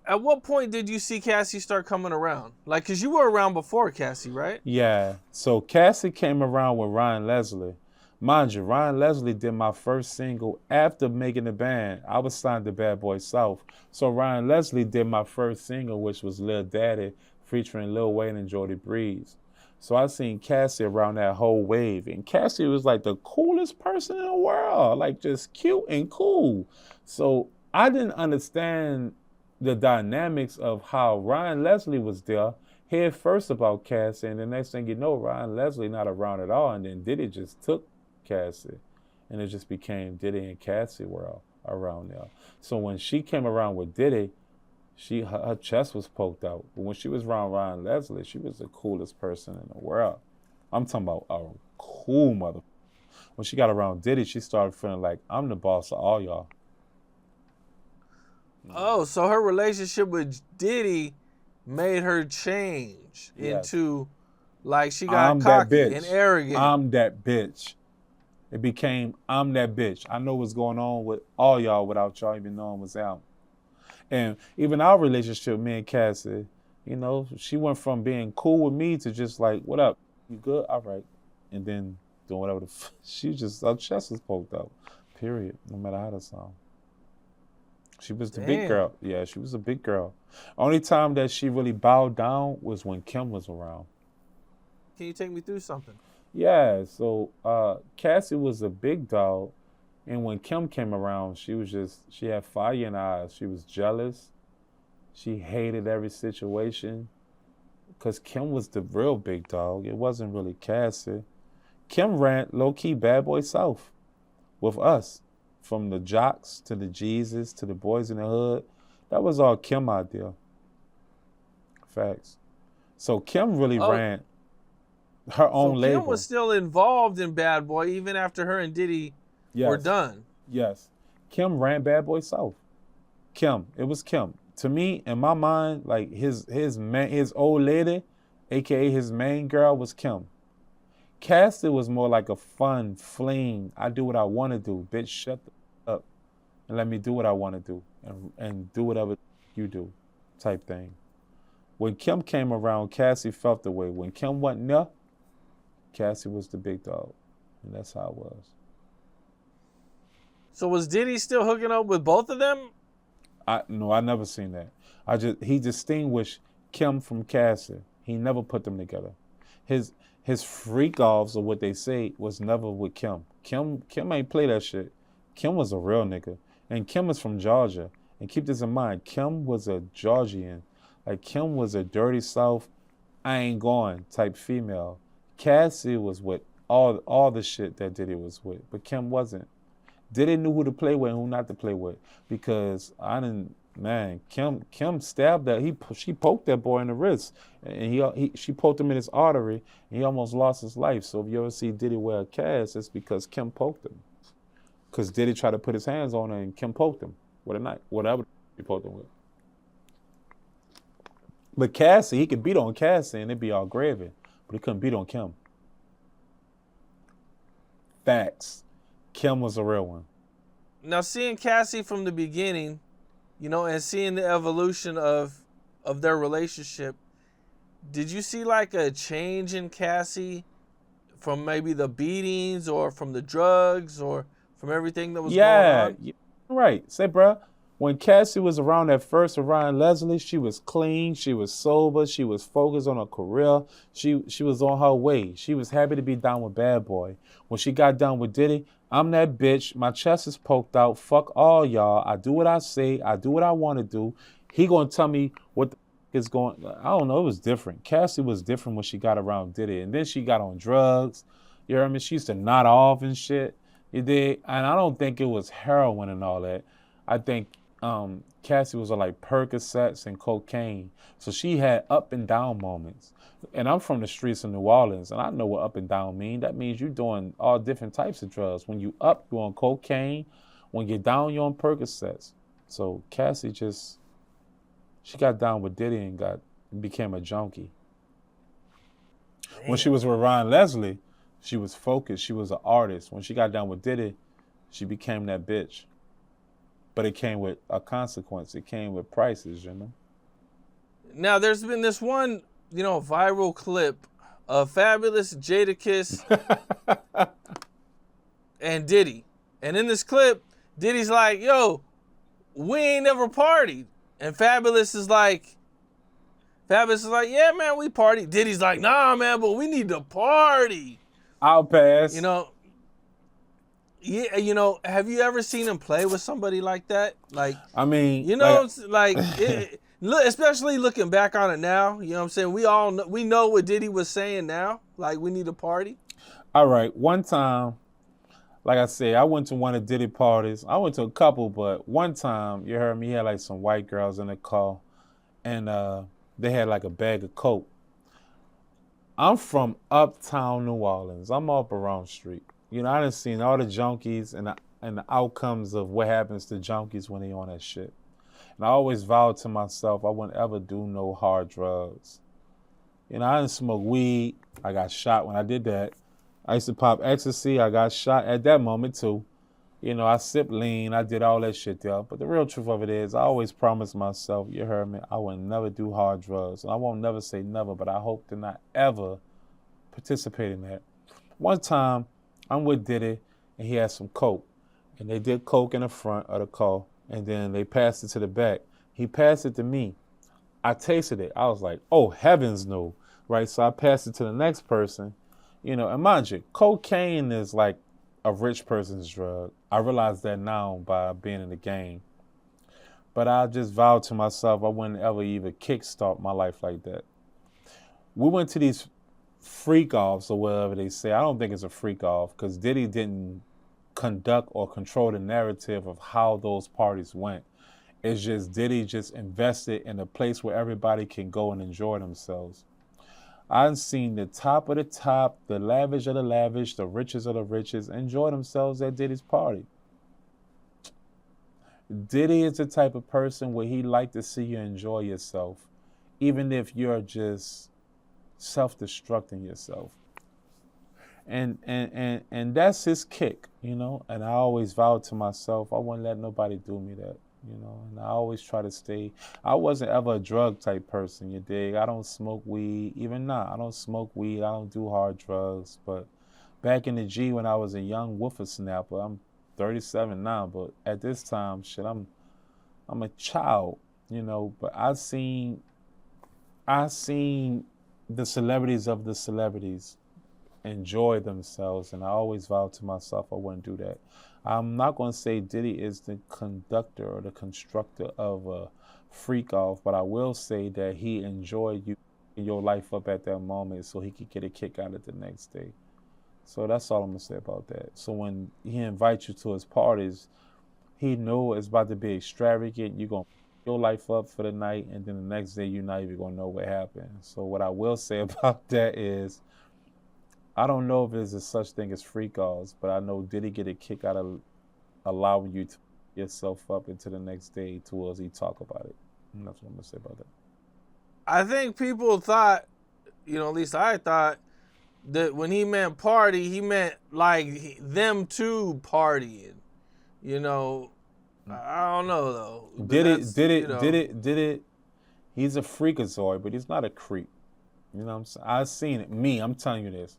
At what point did you see Cassie start coming around? Like, cause you were around before Cassie, right? Yeah. So Cassie came around with Ryan Leslie. Mind you, Ryan Leslie did my first single after making the band. I was signed to Bad Boy South. So Ryan Leslie did my first single, which was Lil Daddy, featuring Lil Wayne and Jody Breeze. So I seen Cassie around that whole wave. And Cassie was like the coolest person in the world. Like just cute and cool. So I didn't understand the dynamics of how Ryan Leslie was there. Heard first about Cassie, and the next thing you know, Ryan Leslie not around at all, and then Diddy just took Cassie, and it just became Diddy and Cassie world around there. So when she came around with Diddy, her chest was poked out. But when she was around Ryan Leslie, she was the coolest person in the world. I'm talking about a cool mother. When she got around Diddy, she started feeling like I'm the boss of all y'all. Oh, so her relationship with Diddy made her change into, like, she got I'm that cocky bitch. and arrogant. I'm that bitch. It became, I'm that bitch. I know what's going on with all y'all without y'all even knowing what's out. And even our relationship, me and Cassie, you know, she went from being cool with me to just like, what up? You good? All right. And then doing whatever she just, her chest was poked out. Period. No matter how that sound. She was the big girl. Yeah, she was a big girl. Only time that she really bowed down was when Kim was around. Can you take me through something? Yeah, so Cassie was a big dog, and when Kim came around, she had fire in her eyes. She was jealous. She hated every situation, because Kim was the real big dog. It wasn't really Cassie. Kim ran low-key Bad Boy South with us. From the Jocks to the Jesus to the Boys in the Hood. That was all Kim idea. Facts. So Kim really ran her own label. Kim was still involved in Bad Boy even after her and Diddy were done. Yes. Kim ran Bad Boy South. Kim. It was Kim. To me, in my mind, like his old lady, aka his main girl, was Kim. Cassie was more like a fun fling. I do what I want to do. Bitch, shut up and let me do what I want to do and do whatever you do type thing. When Kim came around, Cassie felt the way. When Kim wasn't there, Cassie was the big dog. And that's how it was. So was Diddy still hooking up with both of them? No, I never seen that. He distinguished Kim from Cassie. He never put them together. His freak offs, or what they say, was never with Kim. Kim ain't play that shit. Kim was a real nigga. And Kim is from Georgia. And keep this in mind, Kim was a Georgian. Like Kim was a dirty South, I ain't going type female. Cassie was with all the shit that Diddy was with, but Kim wasn't. Diddy knew who to play with and who not to play with, because Kim stabbed that. She poked that boy in the wrist, and she poked him in his artery, and he almost lost his life. So if you ever see Diddy wear a cast, it's because Kim poked him. Because Diddy tried to put his hands on her, and Kim poked him with a knife, whatever he poked him with. But Cassie, he could beat on Cassie, and it'd be all gravy, but he couldn't beat on Kim. Facts. Kim was a real one. Now, seeing Cassie from the beginning, you know, and seeing the evolution of their relationship, did you see like a change in Cassie from maybe the beatings or from the drugs or from everything that was going on? Yeah, right. Say, bruh, when Cassie was around at first with Ryan Leslie, she was clean, she was sober, she was focused on her career, she was on her way. She was happy to be down with Bad Boy. When she got down with Diddy, I'm that bitch, my chest is poked out, fuck all y'all, I do what I say, I do what I want to do. He gonna tell me what the is going, I don't know, it was different. Cassie was different when she got around Diddy, and then she got on drugs, you know what I mean? She used to nod off and shit, you did, and I don't think it was heroin and all that. I think Cassie was on like Percocets and cocaine. So she had up and down moments. And I'm from the streets of New Orleans, and I know what up and down mean. That means you're doing all different types of drugs. When you up, you're on cocaine. When you're down, you're on Percocets. So Cassie she got down with Diddy and became a junkie. Damn. When she was with Ryan Leslie, she was focused. She was an artist. When she got down with Diddy, she became that bitch. but it came with a consequence. It came with prices, Now, there's been this one, viral clip of Fabolous, Jadakiss, and Diddy. And in this clip, Diddy's like, yo, we ain't never partied. And Fabolous is like, yeah, man, we party. Diddy's like, nah, man, but we need to party. I'll pass. Yeah, have you ever seen him play with somebody like that? Like, I mean, especially looking back on it now, you know what I'm saying? We know what Diddy was saying now. Like, we need to party. All right. One time, like I said, I went to one of Diddy parties. I went to a couple, but one time, you heard me, he had like some white girls in the car, and they had like a bag of coke. I'm from uptown New Orleans. I'm up around street. I done seen all the junkies and the outcomes of what happens to junkies when they on that shit. And I always vowed to myself I wouldn't ever do no hard drugs. I didn't smoke weed. I got shot when I did that. I used to pop ecstasy. I got shot at that moment too. I sipped lean. I did all that shit there. But the real truth of it is I always promised myself, you heard me, I would never do hard drugs. And I won't never say never, but I hope to not ever participate in that. One time, I'm with Diddy, and he had some coke. And they did coke in the front of the car, and then they passed it to the back. He passed it to me. I tasted it. I was like, oh, heavens no, right? So I passed it to the next person, and mind you, cocaine is like a rich person's drug. I realize that now by being in the game. But I just vowed to myself I wouldn't ever even kickstart my life like that. We went to these freak offs or whatever they say. I don't think it's a freak off because Diddy didn't conduct or control the narrative of how those parties went. It's just Diddy just invested in a place where everybody can go and enjoy themselves. I've seen the top of the top, the lavish of the lavish, the richest of the richest enjoy themselves at Diddy's party. Diddy is the type of person where he like to see you enjoy yourself, even if you're just self-destructing yourself. And that's his kick, and I always vowed to myself I wouldn't let nobody do me that, and I always try to stay. I wasn't ever a drug type person, you dig? I don't smoke weed, even now. I don't smoke weed, I don't do hard drugs, but back in the G when I was a young whippersnapper, I'm 37 now, but at this time, shit, I'm a child, but I seen the celebrities of the celebrities enjoy themselves, and I always vowed to myself I wouldn't do that. I'm not going to say Diddy is the conductor or the constructor of a freak off, but I will say that he enjoyed your life up at that moment so he could get a kick out of it the next day. So that's all I'm going to say about that. So when he invites you to his parties, he know it's about to be extravagant. You're going to your life up for the night, and then the next day you're not even going to know what happened. So what I will say about that is I don't know if there's a such thing as freak offs, but I know Diddy get a kick out of allowing you to yourself up into the next day towards he talk about it. And that's what I'm going to say about that. I think people thought, at least I thought, that when he meant party, he meant like them two partying. I don't know though. Did it? He's a freakazoid, but he's not a creep. You know what I'm saying? I've seen it. I'm telling you this.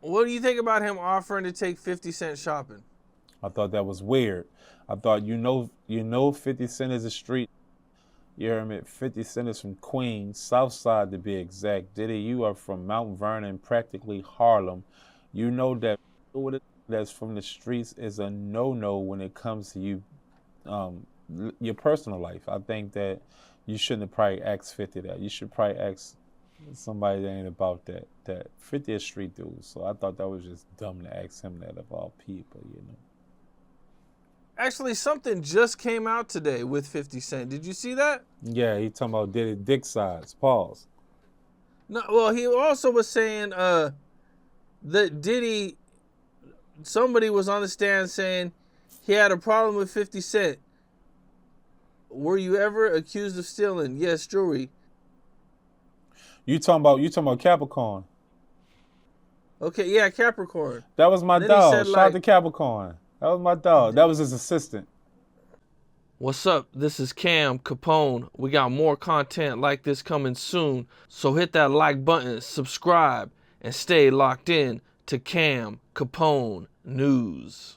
What do you think about him offering to take 50 Cent shopping? I thought that was weird. I thought, 50 Cent is a street. You heard me? 50 Cent is from Queens, South Side to be exact. Diddy, you are from Mount Vernon, practically Harlem. You know that that's from the streets is a no-no when it comes to you, your personal life. I think that you shouldn't have probably asked 50 that. You should probably ask somebody that ain't about that. That 50 is street dude. So I thought that was just dumb to ask him that of all people, Actually, something just came out today with 50 Cent. Did you see that? Yeah, he talking about Diddy dick size. Pause. No, well, he also was saying that Diddy, somebody was on the stand saying he had a problem with 50 Cent. Were you ever accused of stealing? Yes, jewelry. You talking about Capricorn? Okay, yeah, Capricorn. That was my dog. Shout out to Capricorn. That was my dog. That was his assistant. What's up? This is Cam Capone. We got more content like this coming soon, so hit that like button, subscribe, and stay locked in to Cam Capone News.